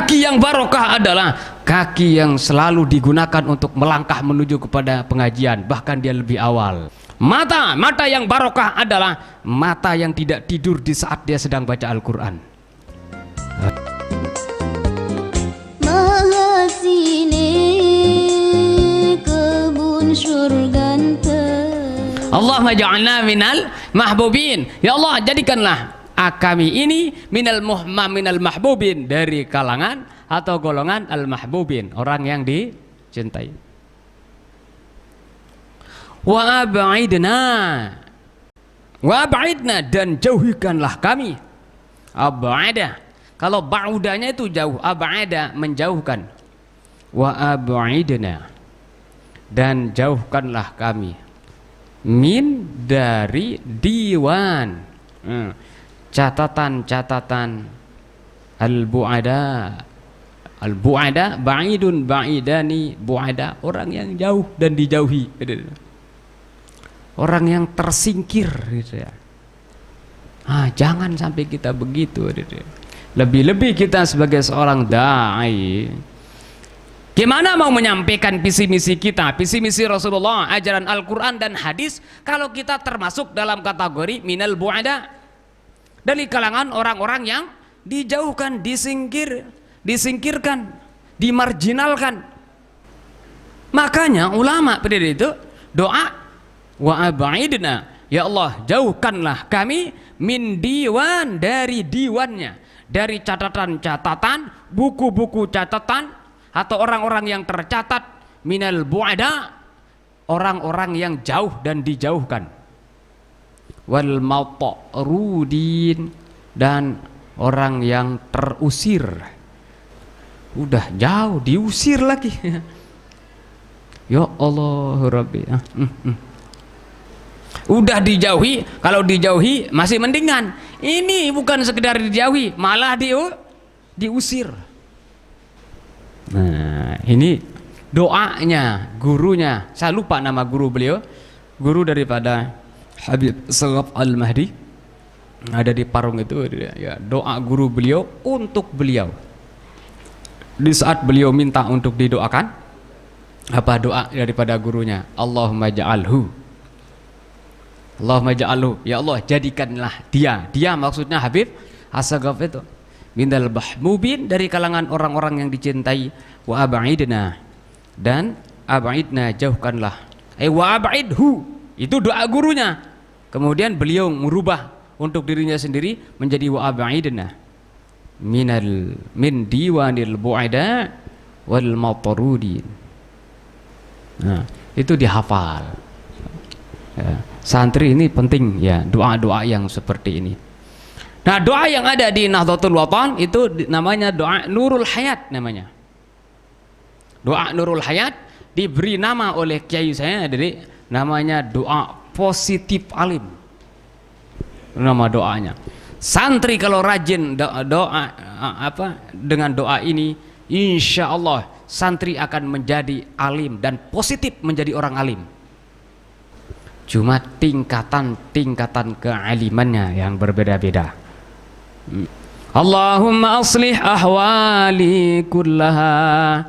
Kaki yang barokah adalah kaki yang selalu digunakan untuk melangkah menuju kepada pengajian, bahkan dia lebih awal. Mata yang barokah adalah mata yang tidak tidur di saat dia sedang baca Al-Quran. Allahumma ja'alna minal mahbubin. Ya Allah, jadikanlah kami ini minal mahbubin, dari kalangan atau golongan al-mahbubin, orang yang dicintai. Wa ab'idna, dan jauhikanlah kami. Ab'ada, kalau ba'udanya itu jauh, ab'ada menjauhkan. Wa ab'idna, dan jauhkanlah kami min, dari diwan, catatan-catatan al-bu'ada. Al-bu'ada ba'idun ba'idani bu'ada, orang yang jauh dan dijauhi, orang yang tersingkir gitu ya. Jangan sampai kita begitu. Lebih-lebih kita sebagai seorang da'i, gimana mau menyampaikan visi misi kita, visi misi Rasulullah, ajaran Al-Quran dan hadis, kalau kita termasuk dalam kategori minal bu'ada, dari kalangan orang-orang yang dijauhkan, disingkirkan, dimarginalkan. Makanya ulama pada itu doa, wa ab'idna, ya Allah jauhkanlah kami min diwan, dari diwannya, dari catatan-catatan, buku-buku catatan, atau orang-orang yang tercatat, minal bu'ada, orang-orang yang jauh dan dijauhkan, wal matrudin, dan orang yang terusir, udah jauh diusir lagi. Ya Allah Rabbi, udah dijauhi. Kalau dijauhi masih mendingan, ini bukan sekedar dijauhi, malah diusir. Nah, ini doanya gurunya, saya lupa nama guru beliau, guru daripada Habib Saghaf Al-Mahdi, ada di Parung itu ya, doa guru beliau untuk beliau. Di saat beliau minta untuk didoakan, apa doa daripada gurunya? Allahumma ja'alhu, Allahumma ja'alhu, ya Allah jadikanlah dia maksudnya Habib As-Saghaf itu, minal mahbubin, dari kalangan orang-orang yang dicintai. Wa ab'idna, dan ab'idna jauhkanlah, wa ab'idhu, itu doa gurunya. Kemudian beliau merubah untuk dirinya sendiri menjadi wa ab'idna min diwanil bu'ada wal matrudin. Nah, itu dihafal ya. Santri ini penting ya, doa-doa yang seperti ini. Nah, doa yang ada di Nahdlatul Wathon itu namanya doa Nurul Hayat namanya. Doa Nurul Hayat diberi nama oleh kiai saya, jadi namanya doa positif alim. Nama doanya. Santri kalau rajin doa dengan doa ini, insya Allah santri akan menjadi alim dan positif menjadi orang alim. Cuma tingkatan kealimannya yang berbeda-beda. Allahumma aslih ahwali kullaha.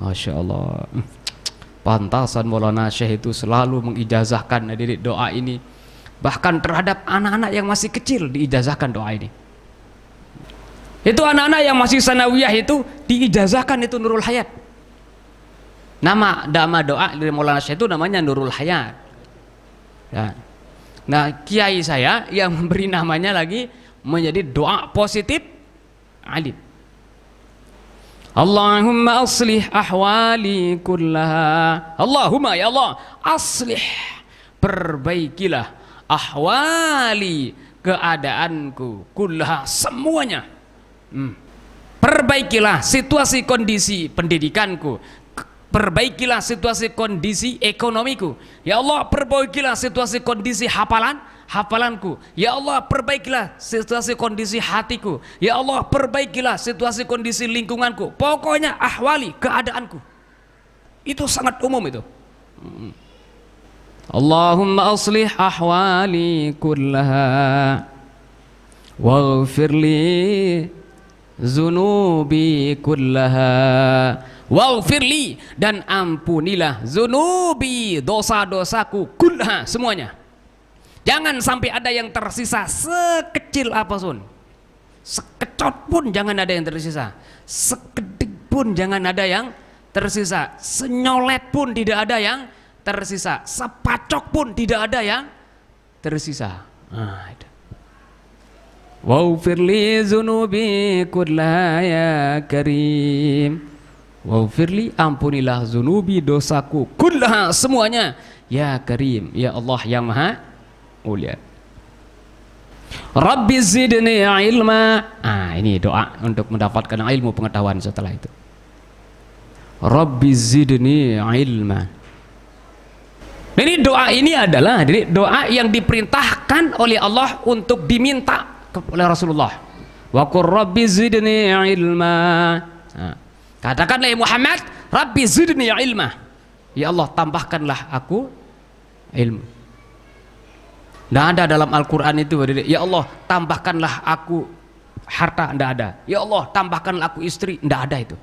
Masya Allah, pantasan Maulana Syekh itu selalu mengijazahkan dari doa ini, bahkan terhadap anak-anak yang masih kecil diijazahkan doa ini. Itu anak-anak yang masih sanawiyah itu diijazahkan itu Nurul Hayat. Nama doa dari Maulana Syekh itu namanya Nurul Hayat ya. Nah, kiai saya yang memberi namanya lagi menjadi doa positif alim. Allahumma aslih ahwali kullaha. Allahumma, ya Allah, aslih, perbaikilah, ahwali, keadaanku, kullaha, semuanya. Perbaikilah situasi kondisi pendidikanku, perbaikilah situasi kondisi ekonomiku. Ya Allah, perbaikilah situasi kondisi hafalanku. Ya Allah, perbaikilah situasi kondisi hatiku. Ya Allah, perbaikilah situasi kondisi lingkunganku. Pokoknya ahwali, keadaanku. Itu sangat umum itu. Allahumma aslih ahwali kullaha waghfirli zunubi kullaha waghfirli, dan ampunilah zunubi, dosa-dosaku, kullaha, semuanya. Jangan sampai ada yang tersisa sekecil apapun, sekecot pun jangan ada yang tersisa, sekedik pun jangan ada yang tersisa, senyolet pun tidak ada yang tersisa, sepacok pun tidak ada yang tersisa. Itu. Waghfirli zunubi kullaha ya karim, waghfirli, ampunilah zunubi, dosaku, kullaha, semuanya, ya karim, ya Allah yang maha mulia. Rabbi zidni ilma. Ini doa untuk mendapatkan ilmu pengetahuan setelah itu. Rabbi zidni ilma. Ini doa ini adalah doa yang diperintahkan oleh Allah untuk diminta oleh Rasulullah. Wa qur rabbi zidni ilma. Katakanlah ya Muhammad, Rabbi zidni ilma. Ya Allah, tambahkanlah aku ilmu. Tidak ada dalam Al-Quran itu, ya Allah tambahkanlah aku harta, tidak ada. Ya Allah tambahkanlah aku istri, tidak ada itu.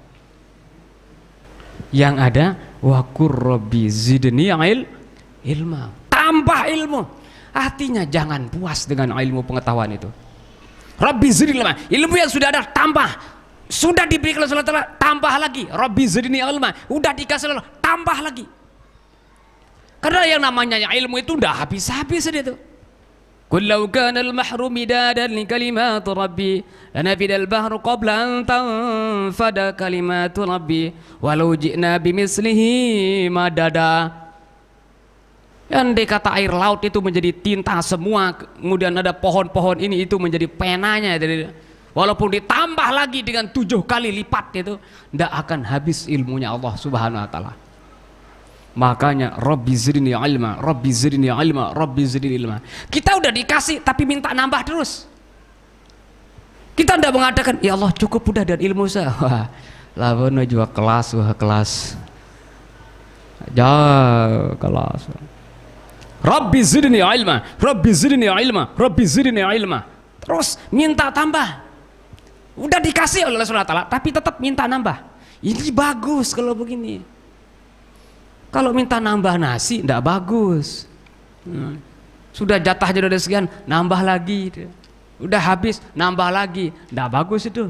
Yang ada wa qur rabbi zidni ilma, tambah ilmu. Artinya jangan puas dengan ilmu pengetahuan itu. Rabbi zidni ilma, ilmu yang sudah ada tambah, sudah diberikan oleh Allah, tambah lagi. Rabbi zidni ilma, udah dikasih Allah, tambah lagi. Karena yang namanya ilmu itu tidak habis-habis itu. Qul law kana al-mahru midadan li kalimat rabbi lanafida al-bahru qabla an tanfada kalimat rabbi walau ji'na bimislihi madada. Andai kata air laut itu menjadi tinta semua, kemudian ada pohon-pohon ini itu menjadi penanya, walaupun ditambah lagi dengan 7 kali lipat, itu tidak akan habis ilmunya Allah Subhanahu wa taala. Makanya Rabbi zidni ilma, Rabbi zidni ilma, Rabbi zidni ilma. Kita udah dikasih tapi minta nambah terus. Kita tidak mengatakan ya Allah cukup udah dari ilmu saya. Wah, lawan juga kelas, wah kelas. Jauh kelas. Rabbi zidni ilma, Rabbi zidni ilma, Rabbi zidni ilma. Terus minta tambah. Udah dikasih oleh Allah Subhanahu wa taala tapi tetap minta nambah. Ini bagus kalau begini. Kalau minta nambah nasi tidak bagus. Sudah jatahnya udah sekian, nambah lagi. Udah habis, nambah lagi, tidak bagus itu.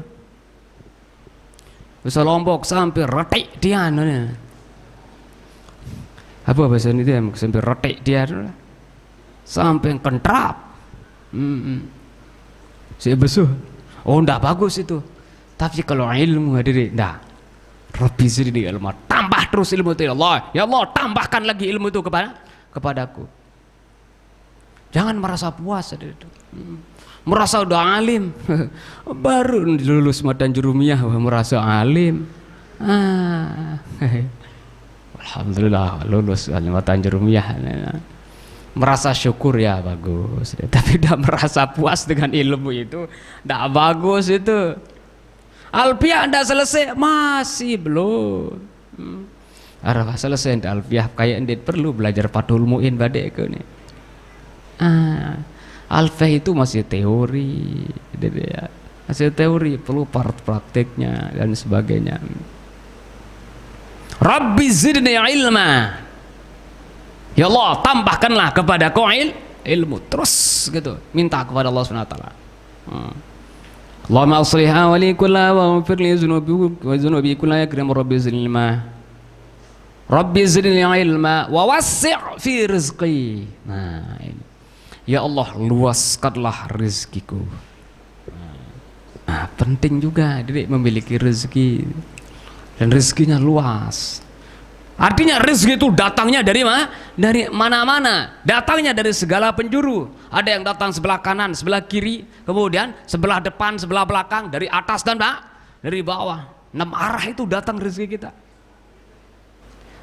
Bisa lombok sampai retik dia. Apa bahasa ini dia? Sampai retik dia, sampai kentrap. Saya besuh. Oh, tidak bagus itu. Tapi kalau ilmu hadirin, tidak. Rabbi zidni ilma, tambah terus ilmu itu ya Allah. Ya Allah, tambahkan lagi ilmu itu kepadaku. Jangan merasa puas merasa udah alim. Baru lulus Matan Jurumiyah merasa alim. Alhamdulillah lulus Matan Jurumiyah. Merasa syukur ya bagus. Tapi tidak merasa puas dengan ilmu itu, tidak bagus itu. Alfiah anda selesai, masih belum. Arah selesai alfiah kayak anda perlu belajar Fathul Muin badai ke nih. Alfiah itu masih teori, masih teori, perlu prakteknya dan sebagainya. Rabbi zidni ilma, ya Allah tambahkanlah kepada kau ilmu, terus gitu minta kepada Allah Subhanahu wa taala. Allahumma aslihha wa li kullaha wa ighfir li dhunubi kullaha ya karim rabbi zidni ilma, rabbi zidni ilma wa wassi' fi rizqi. Nah ini, ya Allah luaskanlah rezekiku. Penting juga jadi memiliki rezeki dan rezekinya luas. Artinya rezeki itu datangnya dari mana? Dari mana-mana. Datangnya dari segala penjuru. Ada yang datang sebelah kanan, sebelah kiri, kemudian sebelah depan, sebelah belakang, dari atas dan dari bawah. 6 arah itu datang rezeki kita.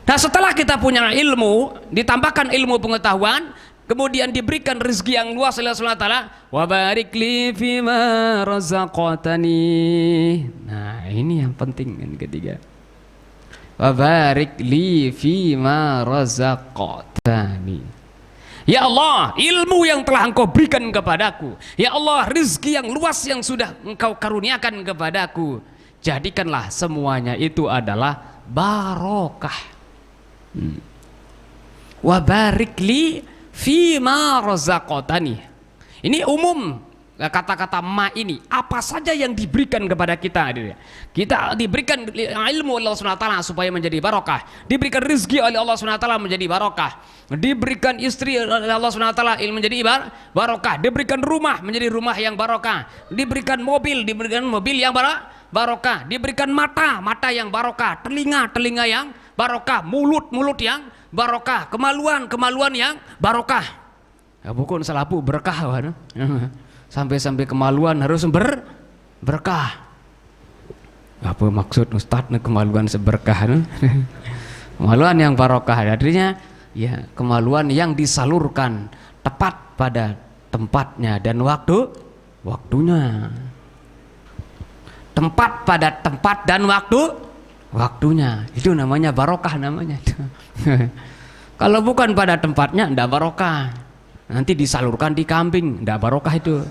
Nah setelah kita punya ilmu, ditambahkan ilmu pengetahuan, kemudian diberikan rezeki yang luas oleh Allah Subhanahu wa taala, wa barik li fima razaqtani. Nah, ini yang penting yang ketiga. Wa barik li fima razaqtani. Ya Allah, ilmu yang telah Engkau berikan kepadaku. Ya Allah, rezeki yang luas yang sudah Engkau karuniakan kepadaku. Jadikanlah semuanya itu adalah barokah. Wa barik li fima razaqtani. Ini umum kata-kata ma ini, apa saja yang diberikan kepada kita. Kita diberikan ilmu oleh Allah SWT supaya menjadi barokah, diberikan rezeki oleh Allah SWT menjadi barokah, diberikan istri oleh Allah SWT menjadi barokah, diberikan rumah menjadi rumah yang barokah, diberikan mobil yang barokah, diberikan mata yang barokah, telinga yang barokah, mulut yang barokah, kemaluan yang barokah. Ya, bukan selapu berkah kan? Sampai kemaluan harus berkah. Apa maksud Ustadz kemaluan seberkah? Kemaluan yang barokah artinya ya kemaluan yang disalurkan tepat pada tempatnya dan waktunya. Tempat pada tempat dan waktunya. Itu namanya barokah namanya. Kalau bukan pada tempatnya enggak barokah. Nanti disalurkan di kambing, enggak barokah itu.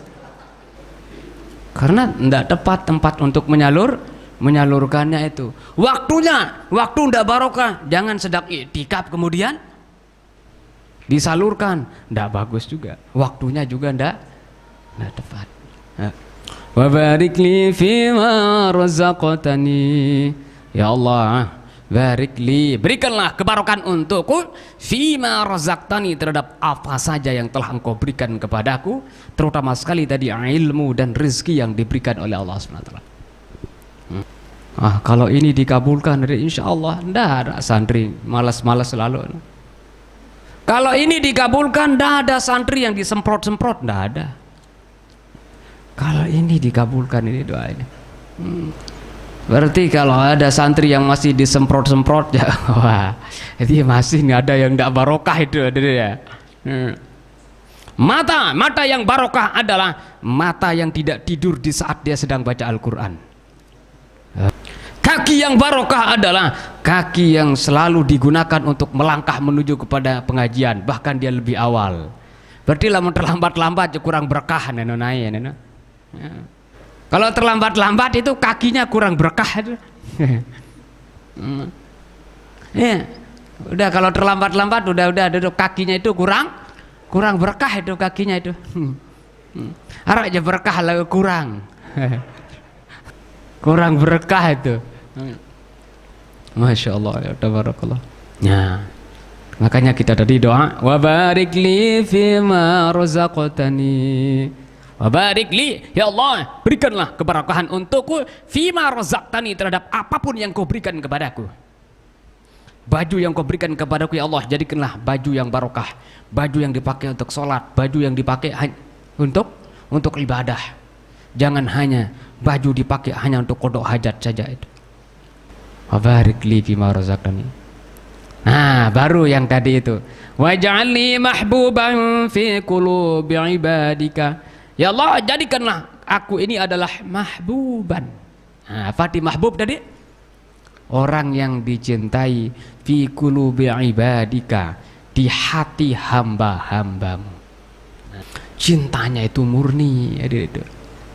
Karena tidak tepat tempat untuk menyalurkannya itu. Waktu tidak barokah. Jangan sedang iktikaf kemudian disalurkan, tidak bagus juga. Waktunya juga tidak tepat. Wa barik li fima razaqtani. Ya Allah, barik li, berikanlah kebarokan untukku fima razaqtani, terhadap apa saja yang telah Engkau berikan kepadaku, terutama sekali tadi ilmu dan rezeki yang diberikan oleh Allah SWT. Kalau ini dikabulkan, insya Allah tidak ada santri malas-malas selalu. Kalau ini dikabulkan, tidak ada santri yang disemprot-semprot, tidak ada. Kalau ini dikabulkan, ini doa ini. Berarti kalau ada santri yang masih disemprot-semprot ya, wah, itu masih nggak ada yang tidak barokah itu, ya. Mata yang barokah adalah mata yang tidak tidur di saat dia sedang baca Al-Quran. Kaki yang barokah adalah kaki yang selalu digunakan untuk melangkah menuju kepada pengajian, bahkan dia lebih awal. Berarti lama terlambat-lambat kurang berkah, neno. Kalau terlambat-lambat itu kakinya kurang berkah. Ya, udah kalau terlambat-lambat udah kakinya itu kurang berkah itu kakinya itu. Harap aja berkah lah kurang berkah itu. Masya Allah, ya tabarakallah. Ya, makanya kita tadi doa wa barik li fima razaqtani. Wa barik li, ya Allah, berikanlah keberkahan untukku fima razaqtani, terhadap apapun yang Kau berikan kepadaku. Baju yang Kau berikan kepadaku, ya Allah, jadikanlah baju yang barokah, baju yang dipakai untuk sholat, baju yang dipakai untuk ibadah. Jangan hanya baju dipakai hanya untuk qada hajat saja itu. Wa barik li fima razaqtani. Nah, baru yang tadi itu. Waj'alni mahbuban fi qulubi ibadika. Ya Allah, jadikanlah aku ini adalah mahbuban. Nah, apa di mahbub tadi? Orang yang dicintai fi qulubi ibadika, di hati hamba-hambamu. Cintanya itu murni, itu.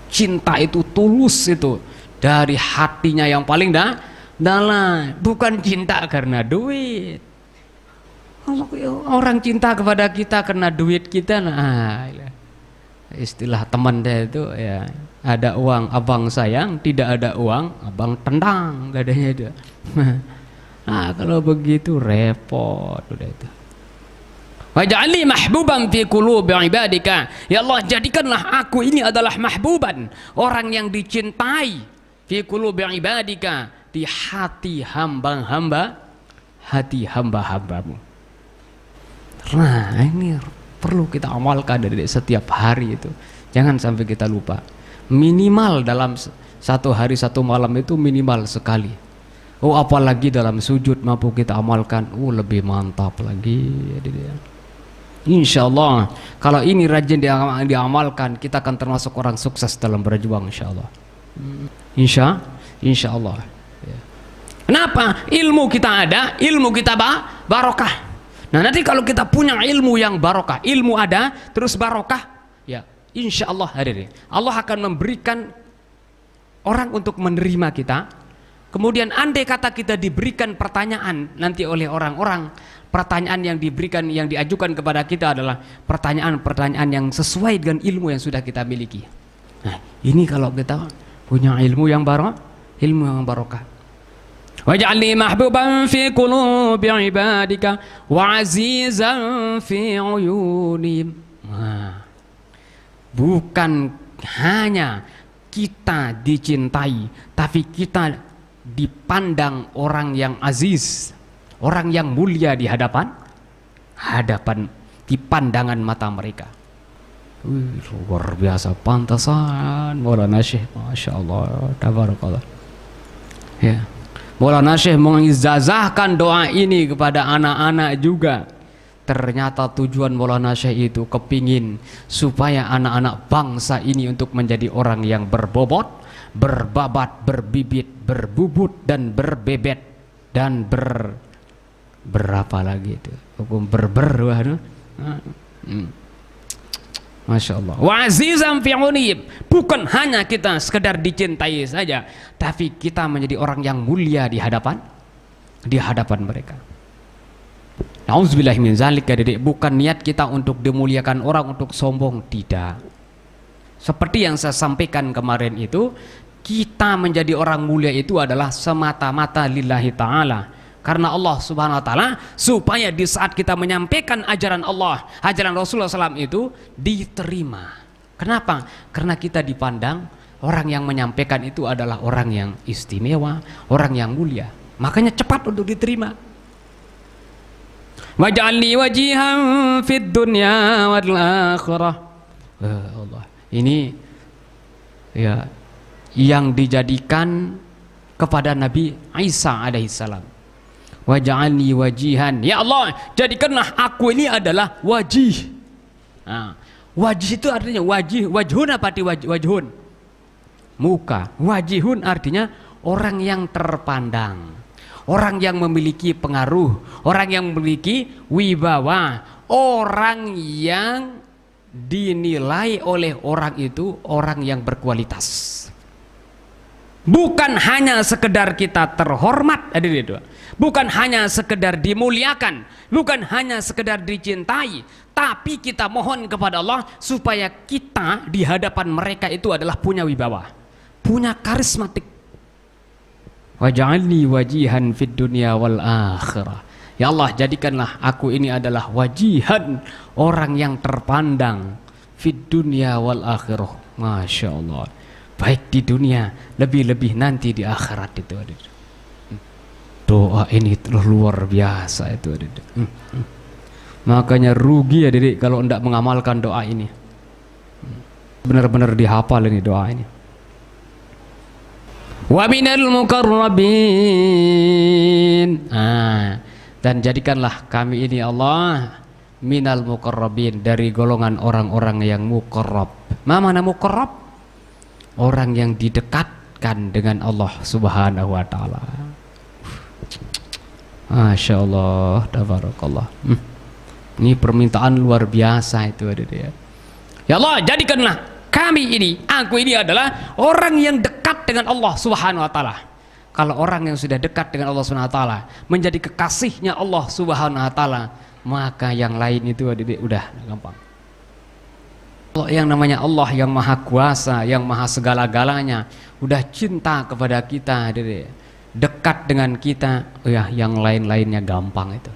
Cinta itu tulus itu dari hatinya yang paling dalam, bukan cinta karena duit. Orang cinta kepada kita karena duit kita, nah istilah teman dia itu ya, ada uang abang sayang, tidak ada uang abang tendang, katanya itu. Nah, kalau begitu repot udah itu. Waj'alni mahbuban fi qulubi ibadika. Ya Allah, jadikanlah aku ini adalah mahbuban, orang yang dicintai fi qulubi ibadika, di hati hamba-hambamu. Nah, ini perlu kita amalkan dari setiap hari itu. Jangan sampai kita lupa. Minimal dalam satu hari satu malam itu minimal sekali. Oh, apalagi dalam sujud mampu kita amalkan, lebih mantap lagi. Insya Allah kalau ini rajin diamalkan, kita akan termasuk orang sukses dalam berjuang, insya Allah. Insya Allah. Kenapa? Ilmu kita ada, ilmu kita barokah. Nah, nanti kalau kita punya ilmu yang barokah, ilmu ada terus barokah, ya insya Allah hadirin, Allah akan memberikan orang untuk menerima kita. Kemudian andai kata kita diberikan pertanyaan nanti oleh orang-orang, pertanyaan yang diberikan, yang diajukan kepada kita adalah pertanyaan-pertanyaan yang sesuai dengan ilmu yang sudah kita miliki. Nah, ini kalau kita punya ilmu yang barokah. Waj'alni mahbuban fi qulubi ibadika wa azizan fi uyunihim. Nah, bukan hanya kita dicintai, tapi kita dipandang orang yang aziz, orang yang mulia di hadapan di pandangan mata mereka. Luar biasa, pantasan Maulana Syekh, Masya Allah, tabarakallah. Ya, Maulana Syekh mengizazahkan doa ini kepada anak-anak juga. Ternyata tujuan Maulana Syekh itu kepingin supaya anak-anak bangsa ini untuk menjadi orang yang berbobot, berbabat, berbibit, berbubut, dan berbebet, dan berapa lagi itu hukum Masya Allah. Wa azizam fi'unib, bukan hanya kita sekedar dicintai saja, tapi kita menjadi orang yang mulia di hadapan mereka. Nauzubillahi min zalika, bukan niat kita untuk dimuliakan orang, untuk sombong, tidak. Seperti yang saya sampaikan kemarin itu, kita menjadi orang mulia itu adalah semata-mata lillahi ta'ala, karena Allah subhanahu wa ta'ala, supaya di saat kita menyampaikan ajaran Allah, ajaran Rasulullah SAW itu diterima. Kenapa? Karena kita dipandang orang yang menyampaikan itu adalah orang yang istimewa, orang yang mulia, makanya cepat untuk diterima. Waj'alni wajihan fid dunya wal akhirah. Allah, ini ya yang dijadikan kepada Nabi Isa alaihissalam. Waj'alni wajihan, ya Allah, jadikanlah aku ini adalah wajih. Nah, wajih itu artinya wajih, wajhun apa arti wajhun? Muka. Wajihun artinya orang yang terpandang, orang yang memiliki pengaruh, orang yang memiliki wibawa, orang yang dinilai oleh orang itu orang yang berkualitas. Bukan hanya sekedar kita terhormat, bukan hanya sekedar dimuliakan, bukan hanya sekedar dicintai, tapi kita mohon kepada Allah supaya kita di hadapan mereka itu adalah punya wibawa, punya karismatik. Waj'alni wajihan fid dunya wal akhirah. Ya Allah, jadikanlah aku ini adalah wajihan, orang yang terpandang, fid dunya wal akhirah. Masya Allah, baik di dunia, lebih-lebih nanti di akhirat itu. Doa ini luar biasa itu. Makanya rugi ya Dede kalau tidak mengamalkan doa ini. Benar-benar dihafal ini doa ini. Wa minal muqarrabin, dan jadikanlah kami ini Allah minal muqarrabin, dari golongan orang-orang yang muqarrab. Mana muqarrab? Orang yang didekatkan dengan Allah subhanahu wa ta'ala. Masya Allah, tabarakallah. Ini permintaan luar biasa itu ada dia. Ya Allah, jadikanlah kami ini, aku ini adalah orang yang dekat dengan Allah subhanahu wa ta'ala. Kalau orang yang sudah dekat dengan Allah subhanahu wa ta'ala, menjadi kekasihnya Allah subhanahu wa ta'ala, maka yang lain itu udah gampang. Yang namanya Allah yang maha kuasa, yang maha segala-galanya, udah cinta kepada kita, dekat dengan kita, ya yang lain-lainnya gampang itu.